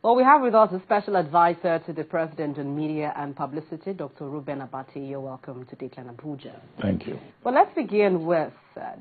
Well, we have with us a special advisor to the President on Media and Publicity, Dr. Ruben Abati. You're welcome to Declan Abuja. Thank you. Well, let's begin with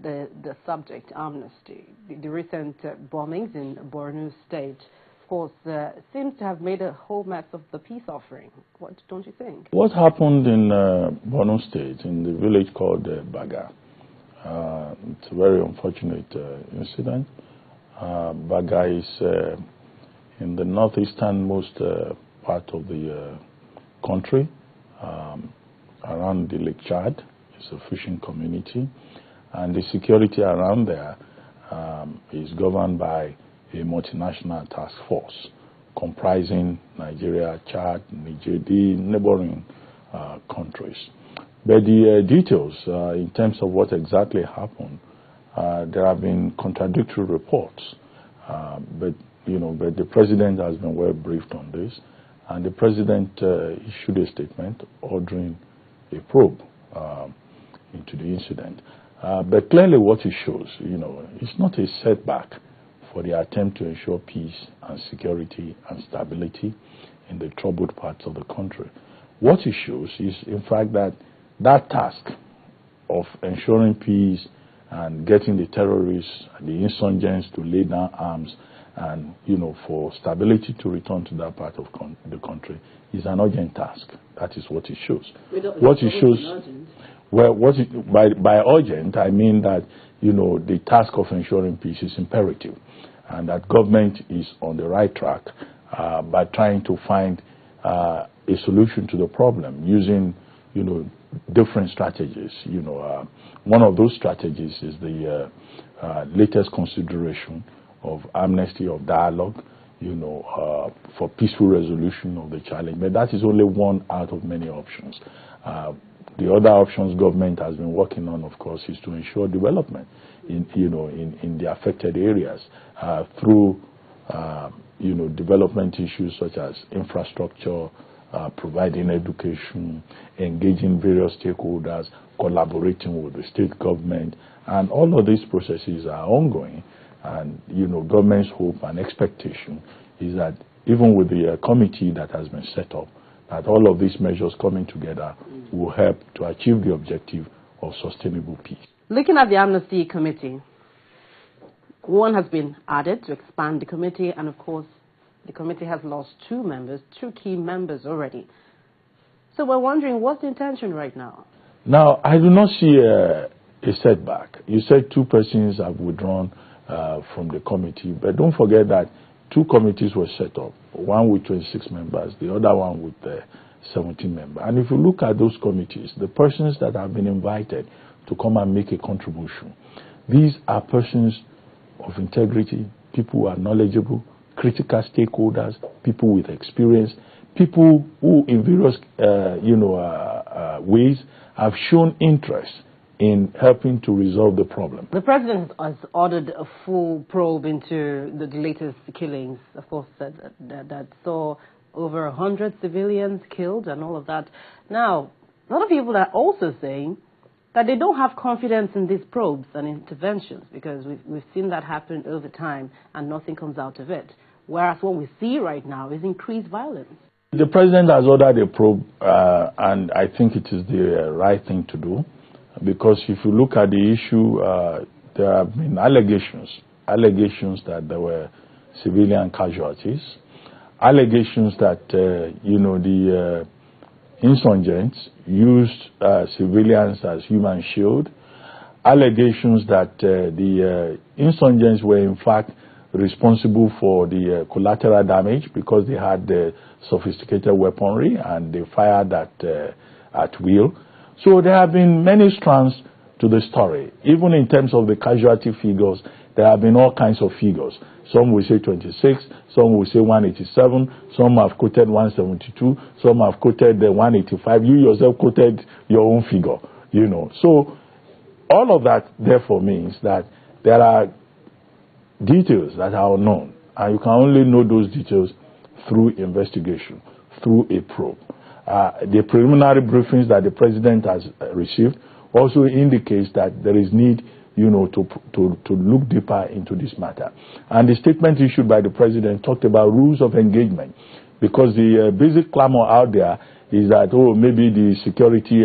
the subject, Amnesty. The recent bombings in Borno State, of course, seems to have made a whole mess of the peace offering. What don't you think? What happened in Borno State, in the village called Baga, it's a very unfortunate incident. Baga is in the northeasternmost part of the country, around the Lake Chad. It's a fishing community, and the security around there is governed by a multinational task force comprising Nigeria, Chad, Niger, the neighboring countries. But the details in terms of what exactly happened, there have been contradictory reports, but the president has been well briefed on this, and the president issued a statement ordering a probe into the incident. But clearly what it shows, it's not a setback for the attempt to ensure peace and security and stability in the troubled parts of the country. What it shows is, in fact, that task of ensuring peace and getting the terrorists, the insurgents to lay down arms, and for stability to return to that part of the country is an urgent task. That is what it shows. What it shows, well, by urgent, I mean that the task of ensuring peace is imperative, and that government is on the right track by trying to find a solution to the problem using different strategies. One of those strategies is the latest consideration of amnesty, of dialogue, for peaceful resolution of the challenge. But that is only one out of many options. The other options government has been working on, of course, is to ensure development in the affected areas through development issues such as infrastructure, providing education, engaging various stakeholders, collaborating with the state government, and all of these processes are ongoing. And government's hope and expectation is that even with the committee that has been set up, that all of these measures coming together will help to achieve the objective of sustainable peace. Looking at the Amnesty Committee, one has been added to expand the committee, and of course, the committee has lost two key members already. So we're wondering, what's the intention right now? Now, I do not see a setback. You said two persons have withdrawn from the committee, but don't forget that two committees were set up, one with 26 members, the other one with 17 members. And if you look at those committees, the persons that have been invited to come and make a contribution, these are persons of integrity, people who are knowledgeable, critical stakeholders, people with experience, people who in various ways have shown interest in helping to resolve the problem. The president has ordered a full probe into the latest killings, of course, that saw over 100 civilians killed and all of that. Now, a lot of people are also saying that they don't have confidence in these probes and interventions because we've seen that happen over time and nothing comes out of it. Whereas what we see right now is increased violence. The president has ordered a probe, and I think it is the right thing to do. Because if you look at the issue, there have been allegations that there were civilian casualties, allegations that, the insurgents used civilians as human shield, allegations that the insurgents were in fact responsible for the collateral damage because they had the sophisticated weaponry and they fired at will. So there have been many strands to the story. Even in terms of the casualty figures, there have been all kinds of figures. Some will say 26, some will say 187, some have quoted 172, some have quoted the 185. You yourself quoted your own figure, So all of that, therefore, means that there are details that are unknown, and you can only know those details through investigation, through a probe. The preliminary briefings that the president has received also indicates that there is need, to look deeper into this matter. And the statement issued by the president talked about rules of engagement, because the basic clamor out there is that, oh, maybe the security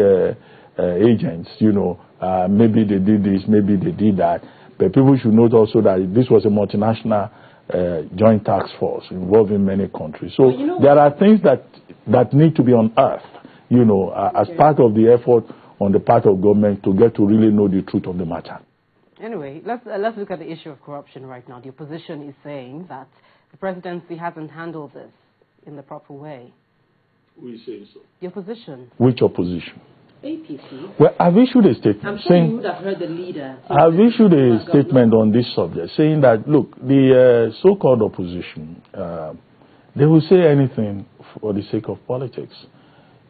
agents, maybe they did this, maybe they did that. But people should note also that this was a multinational joint task force involving many countries. So there are things that need to be unearthed, as part of the effort on the part of government to get to really know the truth of the matter. Anyway, let's look at the issue of corruption right now. The opposition is saying that the presidency hasn't handled this in the proper way. Who is saying so? The opposition. Which opposition? APC. Well, I've issued a statement. I'm sure you would have heard the leader. I've issued a statement on this subject saying that, look, the so-called opposition, they will say anything for the sake of politics.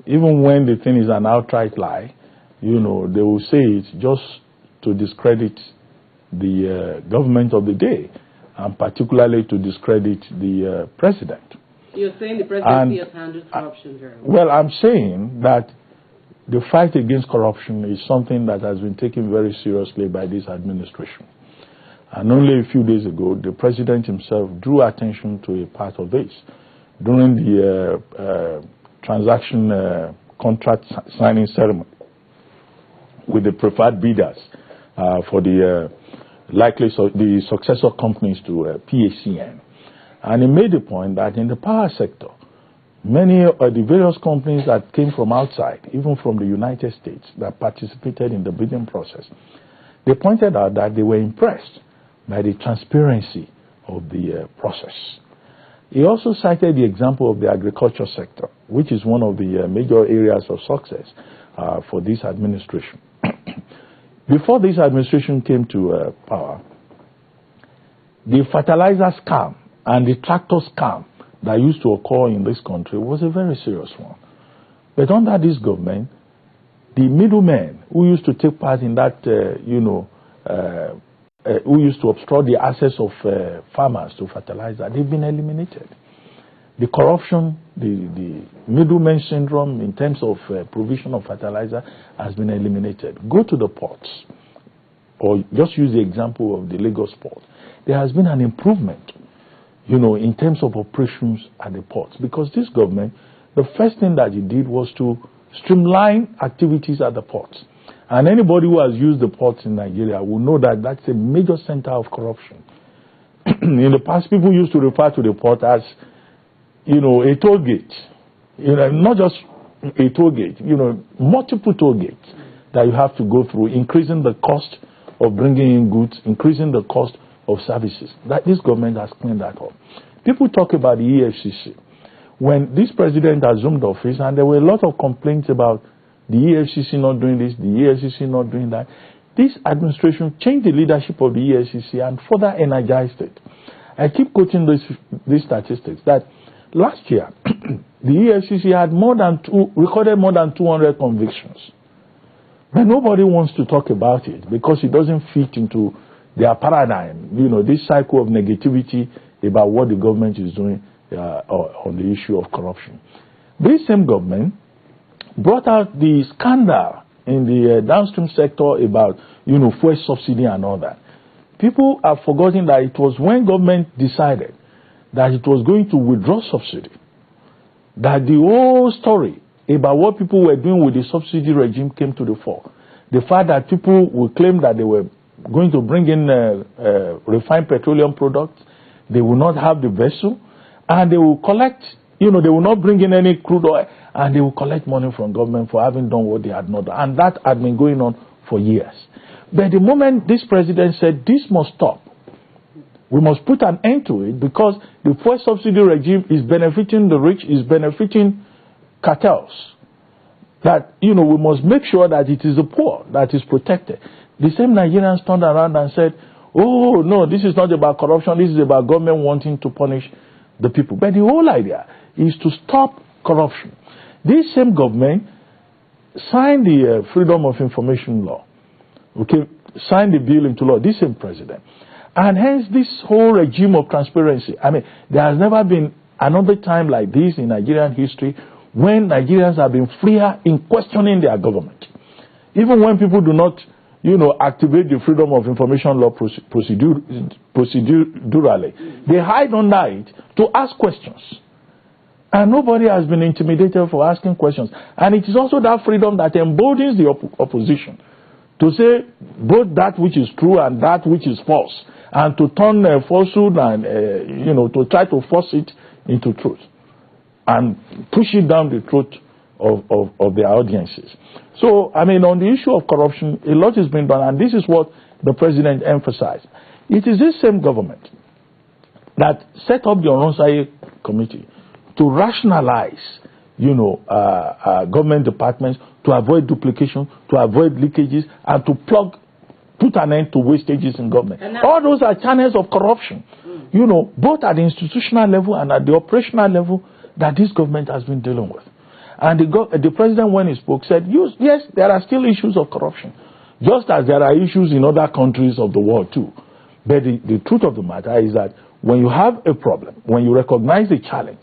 Even when the thing is an outright lie, they will say it just to discredit the government of the day, and particularly to discredit the president. You're saying the presidency has handled corruption very well. Well, I'm saying that the fight against corruption is something that has been taken very seriously by this administration. And only a few days ago, the president himself drew attention to a part of this during the transaction contract signing ceremony with the preferred bidders for the the successor companies to ACN. And he made the point that in the power sector, many of the various companies that came from outside, even from the United States, that participated in the bidding process, they pointed out that they were impressed by the transparency of the process. He also cited the example of the agriculture sector, which is one of the major areas of success for this administration. Before this administration came to power, the fertilizer scam and the tractor scam that used to occur in this country was a very serious one. But under this government, the middlemen who used to take part in that, who used to obstruct the access of farmers to fertilizer, they've been eliminated. The corruption, the middleman syndrome in terms of provision of fertilizer has been eliminated. Go to the ports, or just use the example of the Lagos port. There has been an improvement, in terms of operations at the ports, because this government, the first thing that it did was to streamline activities at the ports. And anybody who has used the ports in Nigeria will know that that's a major center of corruption. In the past, people used to refer to the port as, a toll gate. Not just a toll gate, multiple toll gates that you have to go through, increasing the cost of bringing in goods, increasing the cost of services. That this government has cleaned that up. People talk about the EFCC. When this president assumed office, and there were a lot of complaints about the EFCC not doing this, the EFCC not doing that, this administration changed the leadership of the EFCC and further energized it. I keep quoting these statistics that last year, the EFCC had recorded more than 200 convictions. But nobody wants to talk about it because it doesn't fit into their paradigm, this cycle of negativity about what the government is doing on the issue of corruption. This same government brought out the scandal in the downstream sector about, fuel subsidy and all that. People have forgotten that it was when government decided that it was going to withdraw subsidy, that the whole story about what people were doing with the subsidy regime came to the fore. The fact that people would claim that they were going to bring in refined petroleum products, they will not have the vessel, and they will collect, they will not bring in any crude oil, and they will collect money from government for having done what they had not done. And that had been going on for years. But the moment this president said, this must stop, we must put an end to it, because the fuel subsidy regime is benefiting the rich, is benefiting cartels. That, we must make sure that it is the poor that is protected. The same Nigerians turned around and said, oh, no, this is not about corruption, this is about government wanting to punish the people. But the whole idea is to stop corruption. This same government signed the Freedom of Information Law, signed the bill into law, this same president. And hence this whole regime of transparency. There has never been another time like this in Nigerian history when Nigerians have been freer in questioning their government. Even when people do not, activate the freedom of information law procedurally. They hide under it to ask questions. And nobody has been intimidated for asking questions. And it is also that freedom that emboldens the opposition to say both that which is true and that which is false, and to turn falsehood and, to try to force it into truth and push it down the throat of their audiences. So, on the issue of corruption, a lot has been done, and this is what the president emphasized. It is this same government that set up the Oronsai Committee to rationalize, government departments, to avoid duplication, to avoid leakages, and to put an end to wastages in government. All those are channels of corruption, both at the institutional level and at the operational level that this government has been dealing with. And the president, when he spoke, said, yes, there are still issues of corruption, just as there are issues in other countries of the world too. But the truth of the matter is that when you have a problem, when you recognize the challenge,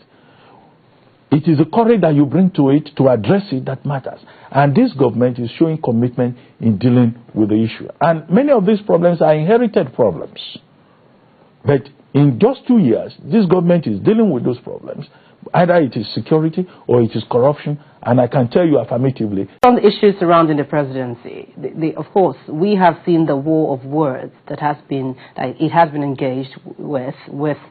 it is the courage that you bring to it to address it that matters. And this government is showing commitment in dealing with the issue. And many of these problems are inherited problems. But in just 2 years, this government is dealing with those problems. Either it is security or it is corruption. And I can tell you affirmatively. On the issues surrounding the presidency, of course, we have seen the war of words that it has been engaged with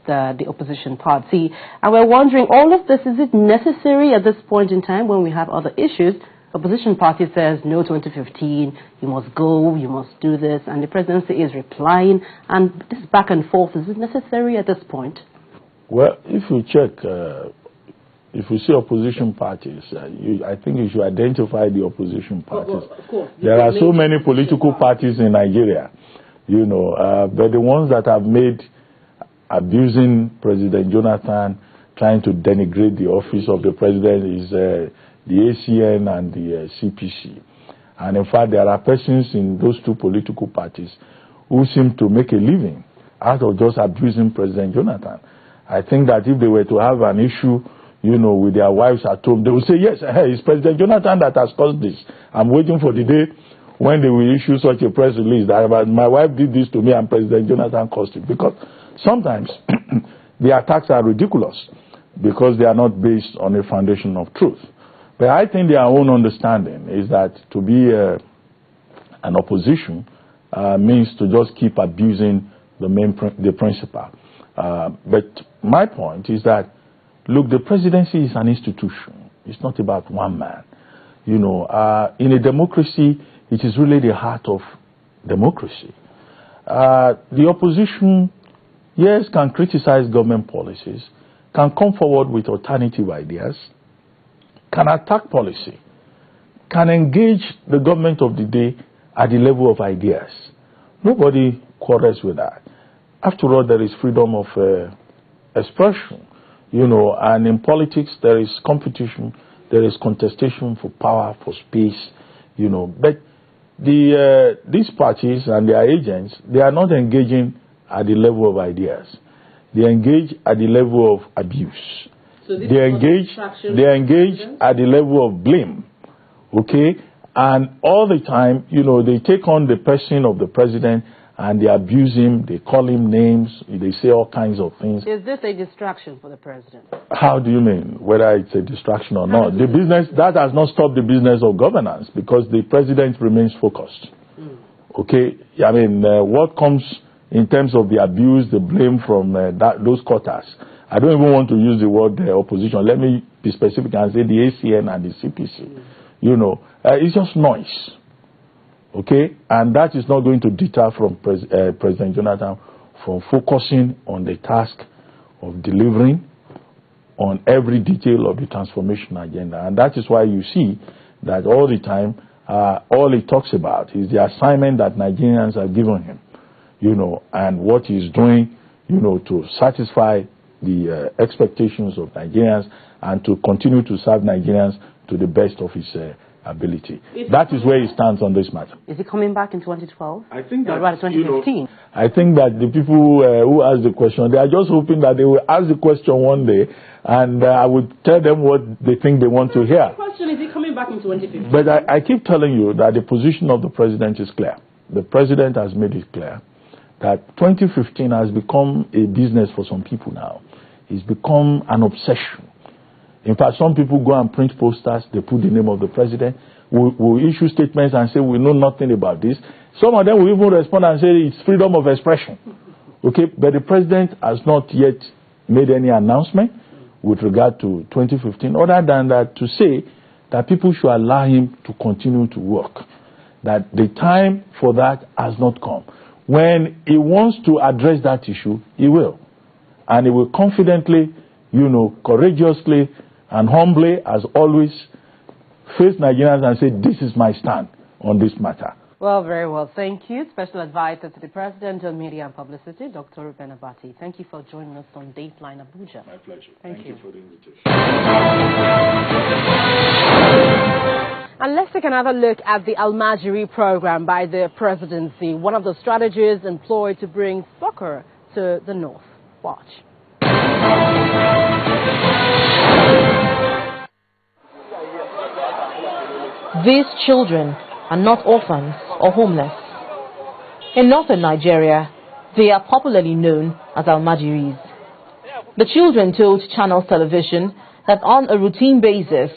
the opposition party. And we're wondering, all of this, is it necessary at this point in time when we have other issues? Opposition party says, no, 2015, you must go, you must do this. And the presidency is replying. And this back and forth, is it necessary at this point? Well, if you check, if you see opposition parties, I think you should identify the opposition parties. Well, of course. There are so many political parties in Nigeria, but the ones that have made abusing President Jonathan, trying to denigrate the office of the president is the ACN and the CPC. And in fact, there are persons in those two political parties who seem to make a living out of just abusing President Jonathan. I think that if they were to have an issue, with their wives at home, they will say, yes, it's President Jonathan that has caused this. I'm waiting for the day when they will issue such a press release that my wife did this to me and President Jonathan caused it. Because sometimes the attacks are ridiculous because they are not based on a foundation of truth. But I think their own understanding is that to be an opposition means to just keep abusing the principle. But my point is that, look, the presidency is an institution. It's not about one man. In a democracy, it is really the heart of democracy. The opposition, yes, can criticize government policies, can come forward with alternative ideas, can attack policy, can engage the government of the day at the level of ideas. Nobody quarrels with that. After all, there is freedom of expression, and in politics there is competition, there is contestation for power, for space, But these parties and their agents, they are not engaging at the level of ideas. They engage at the level of abuse. So they engage at the level of blame, okay? And all the time, they take on the person of the president and they abuse him, they call him names, they say all kinds of things. Is this a distraction for the president? How do you mean, whether it's a distraction or not? The business, that has not stopped the business of governance because the president remains focused. Okay? What comes in terms of the abuse, the blame from those quarters? I don't even want to use the word opposition. Let me be specific and say the ACN and the CPC. It's just noise. Okay? And that is not going to deter from President Jonathan from focusing on the task of delivering on every detail of the transformation agenda. And that is why you see that all the time, all he talks about is the assignment that Nigerians have given him, and what he's doing, to satisfy the expectations of Nigerians and to continue to serve Nigerians to the best of his ability. That is where he stands on this matter. Is he coming back in 2012? I think that, or rather 2015? I think that the people who ask the question, they are just hoping that they will ask the question one day and I would tell them what they think they want to hear. The question is he coming back in 2015? But I keep telling you that the position of the president is clear. the president has made it clear that 2015 has become a business for some people now. It's become an obsession. In fact, some people go and print posters, they put the name of the president, will issue statements and say, we know nothing about this. Some of them will even respond and say, it's freedom of expression. Okay, but the president has not yet made any announcement with regard to 2015, other than that to say that people should allow him to continue to work, that the time for that has not come. When he wants to address that issue, he will. And he will confidently, courageously and humbly, as always, face Nigerians and say, this is my stand on this matter. Well, very well. Thank you. Special Advisor to the President on Media and Publicity, Dr. Ruben Abati. Thank you for joining us on Dateline Abuja. My pleasure. Thank you for the invitation. And let's take another look at the Almajiri program by the presidency, one of the strategies employed to bring soccer to the north. Watch. These children are not orphans or homeless. In northern Nigeria, they are popularly known as Almajiris. The children told Channels Television that on a routine basis,